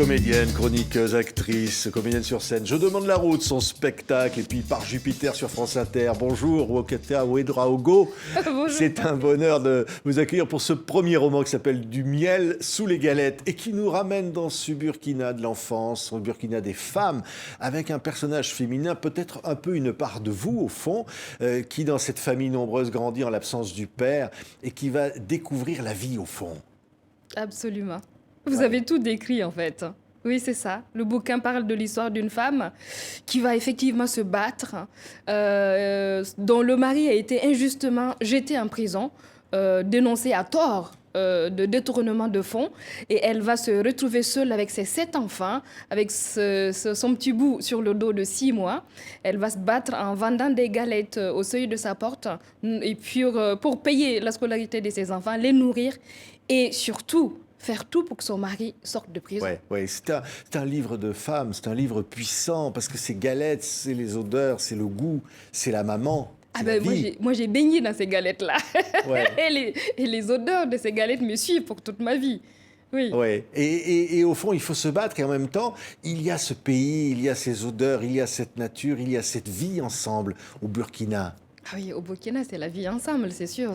Comédienne, chroniqueuse, actrice, comédienne sur scène. Je demande la route, son spectacle, et puis par Jupiter sur France Inter. Bonjour, Woketa Ouedraogo. C'est un bonheur de vous accueillir pour ce premier roman qui s'appelle Du miel sous les galettes et qui nous ramène dans ce Burkina de l'enfance, ce Burkina des femmes, avec un personnage féminin, peut-être un peu une part de vous au fond, qui dans cette famille nombreuse grandit en l'absence du père et qui va découvrir la vie au fond. Absolument. Vous avez tout décrit en fait. Oui, c'est ça. Le bouquin parle de l'histoire d'une femme qui va effectivement se battre, dont le mari a été injustement jeté en prison, dénoncé à tort de détournement de fonds. Et elle va se retrouver seule avec ses 7 enfants, avec son petit bout sur le dos de 6 mois. Elle va se battre en vendant des galettes au seuil de sa porte et puis, pour payer la scolarité de ses enfants, les nourrir et surtout faire tout pour que son mari sorte de prison. Ouais. C'est un livre de femme, c'est un livre puissant, parce que ces galettes, c'est les odeurs, c'est le goût, c'est la maman. Ah ben, moi, j'ai baigné dans ces galettes-là. Ouais. et les odeurs de ces galettes me suivent pour toute ma vie. Oui. Ouais. Et au fond, il faut se battre, et en même temps, il y a ce pays, il y a ces odeurs, il y a cette nature, il y a cette vie ensemble au Burkina. Ah oui, au Burkina, c'est la vie ensemble, c'est sûr.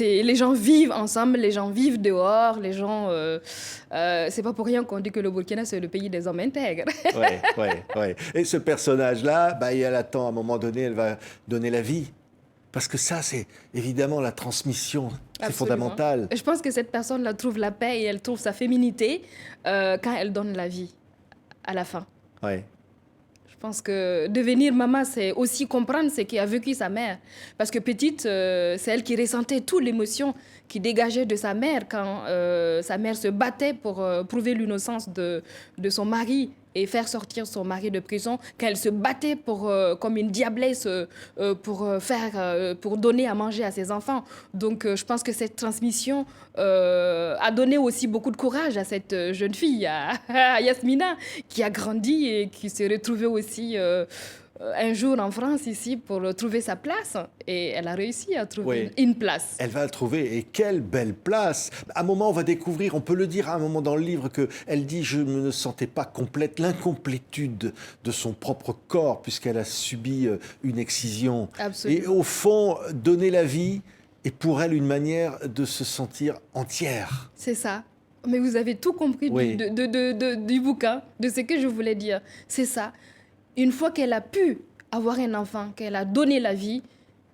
Les gens vivent ensemble, les gens vivent dehors, les gens... c'est pas pour rien qu'on dit que le Burkina, c'est le pays des hommes intègres. Ouais. Et ce personnage-là, elle attend, à un moment donné, elle va donner la vie. Parce que ça, c'est évidemment la transmission, c'est Absolument. fondamental. Je pense que cette personne-là trouve la paix et elle trouve sa féminité quand elle donne la vie à la fin. Ouais. Je pense que devenir maman, c'est aussi comprendre ce qu'a vécu sa mère. Parce que petite, c'est elle qui ressentait toute l'émotion qui dégageait de sa mère quand sa mère se battait pour prouver l'innocence de son mari et faire sortir son mari de prison, quand elle se battait comme une diablesse pour donner à manger à ses enfants. Donc je pense que cette transmission a donné aussi beaucoup de courage à cette jeune fille, à Yasmina, qui a grandi et qui s'est retrouvée aussi un jour en France ici pour trouver sa place. Et elle a réussi à trouver une place. Elle va le trouver. Et quelle belle place! À un moment, on va découvrir, on peut le dire à un moment dans le livre, qu'elle dit « je ne me sentais pas complète », l'incomplétude de son propre corps, puisqu'elle a subi une excision. Absolument. Et au fond, donner la vie est pour elle une manière de se sentir entière. C'est ça. Mais vous avez tout compris du bouquin, de ce que je voulais dire. C'est ça. Une fois qu'elle a pu avoir un enfant, qu'elle a donné la vie,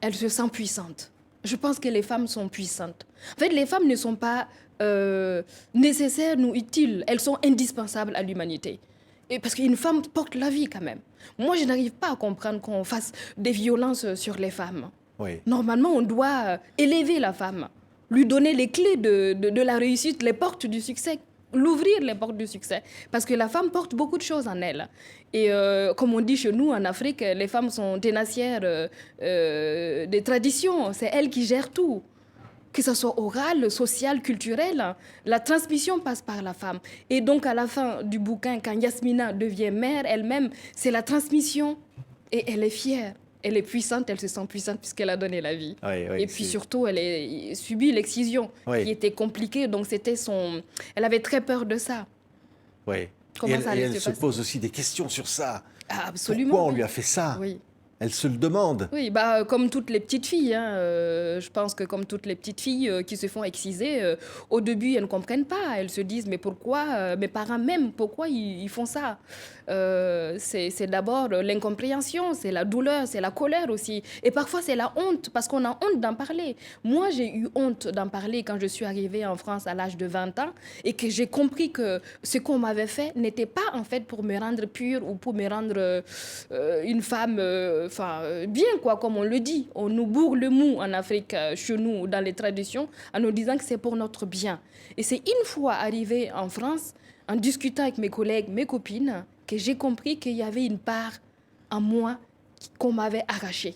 elle se sent puissante. Je pense que les femmes sont puissantes. En fait, les femmes ne sont pas nécessaires ou utiles. Elles sont indispensables à l'humanité. Et parce qu'une femme porte la vie quand même. Moi, je n'arrive pas à comprendre qu'on fasse des violences sur les femmes. Oui. Normalement, on doit élever la femme, lui donner les clés de la réussite, les portes du succès, l'ouvrir les portes du succès. Parce que la femme porte beaucoup de choses en elle. Et comme on dit chez nous en Afrique, les femmes sont tenacières des traditions. C'est elles qui gèrent tout. Que ce soit oral, social, culturel, la transmission passe par la femme. Et donc à la fin du bouquin, quand Yasmina devient mère elle-même, c'est la transmission. Et elle est fière. Elle est puissante, elle se sent puissante puisqu'elle a donné la vie. Oui, et puis surtout, elle a subi l'excision qui était compliquée. Donc elle avait très peur de ça. Oui. Comment et ça allait elle se pose aussi des questions sur ça. Ah, absolument. Pourquoi on lui a fait ça? Oui. Elle se le demande. Oui, comme toutes les petites filles. Je pense que comme toutes les petites filles qui se font exciser, au début, elles ne comprennent pas. Elles se disent, mais pourquoi mes parents même, pourquoi ils font ça? C'est d'abord l'incompréhension, c'est la douleur, c'est la colère aussi. Et parfois, c'est la honte, parce qu'on a honte d'en parler. Moi, j'ai eu honte d'en parler quand je suis arrivée en France à l'âge de 20 ans et que j'ai compris que ce qu'on m'avait fait n'était pas en fait pour me rendre pure ou pour me rendre une femme... bien, comme on le dit. On nous bourre le mou en Afrique, chez nous, dans les traditions, en nous disant que c'est pour notre bien. Et c'est une fois arrivée en France, en discutant avec mes collègues, mes copines, que j'ai compris qu'il y avait une part en moi qu'on m'avait arrachée.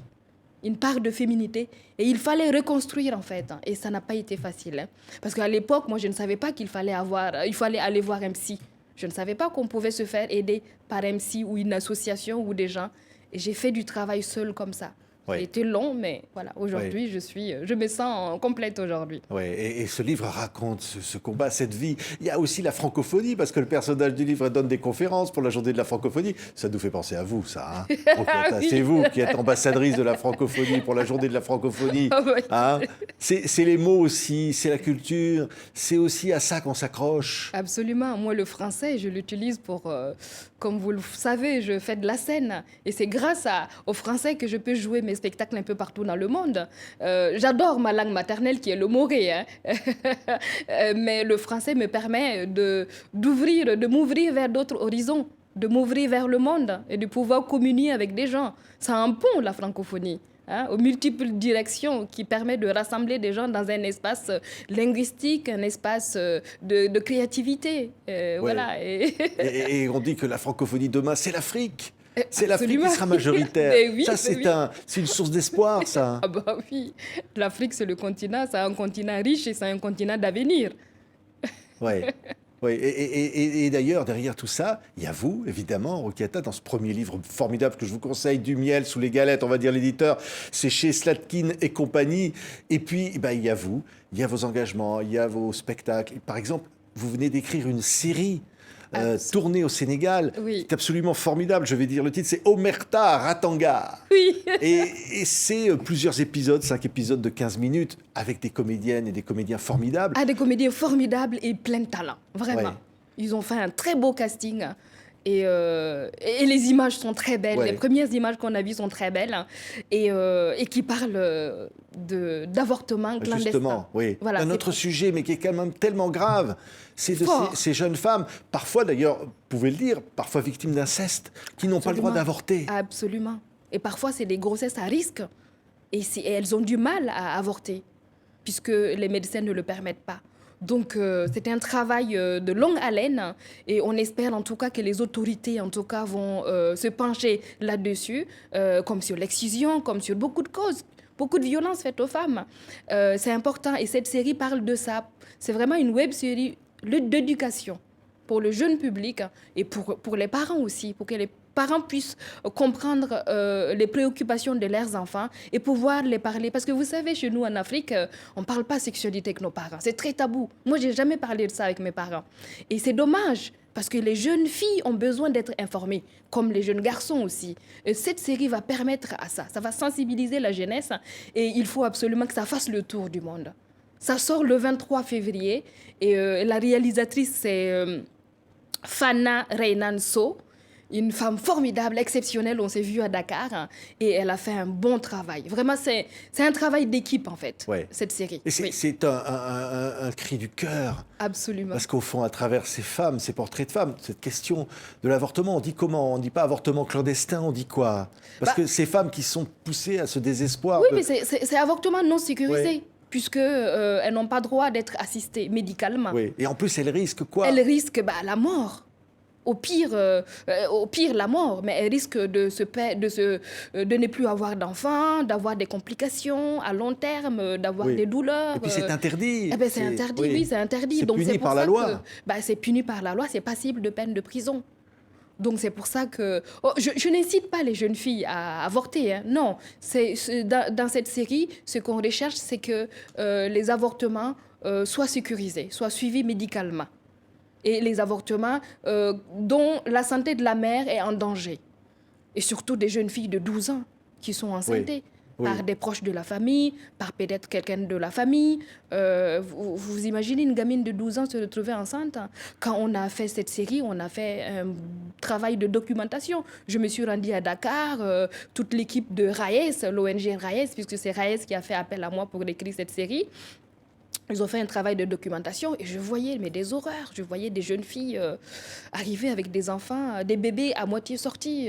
Une part de féminité. Et il fallait reconstruire, en fait. Et ça n'a pas été facile. Parce qu'à l'époque, moi, je ne savais pas qu'il fallait aller voir un psy. Je ne savais pas qu'on pouvait se faire aider par un psy ou une association ou des gens. Et j'ai fait du travail seul comme ça. Oui. C'était long, mais voilà, aujourd'hui, je me sens complète aujourd'hui. Oui, et ce livre raconte ce combat, cette vie. Il y a aussi la francophonie, parce que le personnage du livre donne des conférences pour la journée de la francophonie. Ça nous fait penser à vous, ça. Hein. Oui. C'est vous qui êtes ambassadrice de la francophonie pour la journée de la francophonie. Ah oui. Hein. C'est les mots aussi, c'est la culture, c'est aussi à ça qu'on s'accroche. Absolument. Moi, le français, je l'utilise pour, comme vous le savez, je fais de la scène. Et c'est grâce au français que je peux jouer mes spectacles un peu partout dans le monde. J'adore ma langue maternelle qui est le moré. Hein. Mais le français me permet de m'ouvrir vers d'autres horizons, de m'ouvrir vers le monde et de pouvoir communier avec des gens. C'est un pont, la francophonie. Hein, aux multiples directions qui permet de rassembler des gens dans un espace linguistique, un espace de créativité. Voilà. Et on dit que la francophonie demain, c'est l'Afrique. C'est l'Afrique qui Absolument. sera majoritaire. Mais oui, ça, mais c'est une source d'espoir, ça. Ah bah oui, l'Afrique, c'est le continent, c'est un continent riche et c'est un continent d'avenir. Oui. Oui. Et d'ailleurs, derrière tout ça, il y a vous, évidemment, Rokiata, dans ce premier livre formidable que je vous conseille, Du miel sous les galettes, on va dire l'éditeur, c'est chez Slatkin et compagnie. Et puis, il y a vous, il y a vos engagements, il y a vos spectacles. Par exemple, vous venez d'écrire une série tournée au Sénégal. Oui. C'est absolument formidable. Je vais dire le titre, c'est Omerta Ratanga. Oui. Et c'est plusieurs épisodes, 5 épisodes de 15 minutes, avec des comédiennes et des comédiens formidables. Ah, des comédiens formidables et plein de talent, vraiment. Ouais. Ils ont fait un très beau casting. Et les images sont très belles. Ouais. Les premières images qu'on a vues sont très belles. Et qui parlent d'avortement clandestin. Justement, oui. Voilà, un autre sujet, mais qui est quand même tellement grave, c'est de ces jeunes femmes, parfois d'ailleurs, vous pouvez le dire, parfois victimes d'inceste, qui n'ont pas le droit d'avorter. Absolument. Et parfois, c'est des grossesses à risque. Et elles ont du mal à avorter, puisque les médecins ne le permettent pas. Donc, c'était un travail de longue haleine et on espère en tout cas que les autorités en tout cas vont se pencher là-dessus, comme sur l'excision, comme sur beaucoup de causes, beaucoup de violences faites aux femmes. C'est important et cette série parle de ça. C'est vraiment une web-série d'éducation pour le jeune public et pour les parents aussi, pour que les parents puissent comprendre les préoccupations de leurs enfants et pouvoir les parler. Parce que vous savez, chez nous en Afrique, on ne parle pas sexualité avec nos parents. C'est très tabou. Moi, je n'ai jamais parlé de ça avec mes parents. Et c'est dommage, parce que les jeunes filles ont besoin d'être informées, comme les jeunes garçons aussi. Et cette série va permettre à ça. Ça va sensibiliser la jeunesse et il faut absolument que ça fasse le tour du monde. Ça sort le 23 février et la réalisatrice, c'est Fana Reynan So. Une femme formidable, exceptionnelle, on s'est vu à Dakar et elle a fait un bon travail. Vraiment, c'est un travail d'équipe en fait, cette série. Et c'est un cri du cœur. Absolument. Parce qu'au fond, à travers ces femmes, ces portraits de femmes, cette question de l'avortement, on dit comment? On ne dit pas avortement clandestin, on dit quoi? Parce que ces femmes qui sont poussées à ce désespoir... Oui, mais c'est avortement non sécurisé. Ouais. Puisqu'elles n'ont pas droit d'être assistées médicalement. Oui. Et en plus, elles risquent quoi? Elles risquent la mort. Au pire, la mort, mais elle risque de ne plus avoir d'enfants, d'avoir des complications à long terme, d'avoir des douleurs. Et puis c'est interdit. Eh ben, c'est interdit, oui, c'est interdit. C'est puni par la loi. C'est puni par la loi, c'est passible de peine de prison. Donc c'est pour ça que... je n'incite pas les jeunes filles à avorter, hein. Non, dans cette série, ce qu'on recherche, c'est que les avortements soient sécurisés, soient suivis médicalement. Et les avortements dont la santé de la mère est en danger. Et surtout des jeunes filles de 12 ans qui sont enceintes par des proches de la famille, par peut-être quelqu'un de la famille. Vous imaginez une gamine de 12 ans se retrouver enceinte? Quand on a fait cette série, on a fait un travail de documentation. Je me suis rendue à Dakar, toute l'équipe de RAES, l'ONG RAES, puisque c'est RAES qui a fait appel à moi pour écrire cette série. Ils ont fait un travail de documentation et je voyais des horreurs. Je voyais des jeunes filles arriver avec des enfants, des bébés à moitié sortis.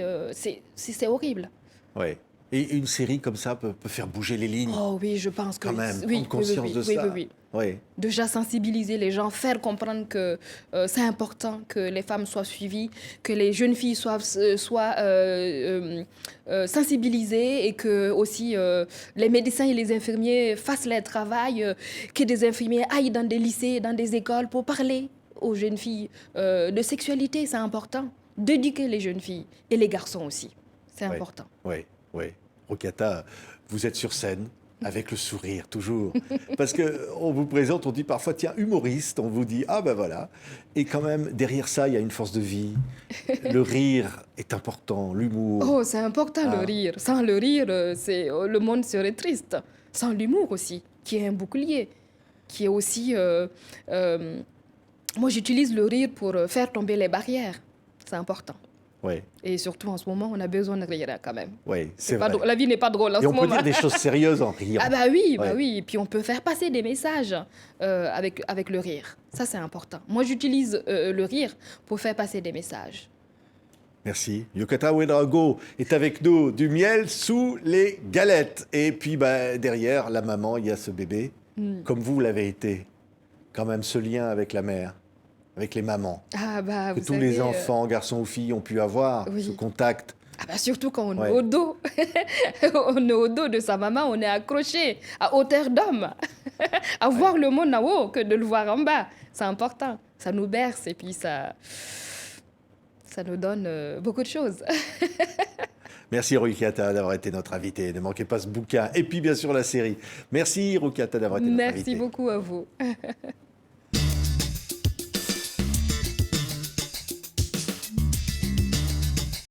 C'est horrible. Oui. Et une série comme ça peut faire bouger les lignes. Oh oui, je pense que... Quand même, oui, prendre conscience de ça. Oui. Déjà sensibiliser les gens, faire comprendre que c'est important que les femmes soient suivies, que les jeunes filles soient sensibilisées et que aussi les médecins et les infirmiers fassent leur travail, que des infirmiers aillent dans des lycées, dans des écoles pour parler aux jeunes filles de sexualité, c'est important. D'éduquer les jeunes filles et les garçons aussi, c'est important. Oui. Rokata, vous êtes sur scène avec le sourire, toujours. Parce qu'on vous présente, on dit parfois, tiens, humoriste, on vous dit, ah ben voilà. Et quand même, derrière ça, il y a une force de vie. Le rire est important, l'humour. Oh, c'est important le rire. Sans le rire, le monde serait triste. Sans l'humour aussi, qui est un bouclier, qui est aussi... moi, j'utilise le rire pour faire tomber les barrières. C'est important. Ouais. Et surtout, en ce moment, on a besoin de rire quand même. Oui, c'est vrai. La vie n'est pas drôle en ce moment. Et on peut dire des choses sérieuses en riant. Ah bah oui, Ouais. bah oui. Et puis, on peut faire passer des messages avec le rire. Ça, c'est important. Moi, j'utilise le rire pour faire passer des messages. Merci. Yokata Ouedraogo est avec nous, du miel sous les galettes. Et puis bah, derrière, la maman, il y a ce bébé, comme vous l'avez été. Quand même ce lien avec la mère, avec les mamans, Ah bah, que vous tous savez, les enfants, garçons ou filles, ont pu avoir, oui. ce contact. Ah bah surtout quand on Ouais. est au dos. On est au dos de sa maman, on est accroché à hauteur d'homme. À voir le monde en haut que de le voir en bas. C'est important. Ça nous berce et puis ça nous donne beaucoup de choses. Merci Rukata d'avoir été notre invité. Ne manquez pas ce bouquin. Et puis bien sûr la série. Merci Rukata d'avoir été notre invité. Merci beaucoup à vous.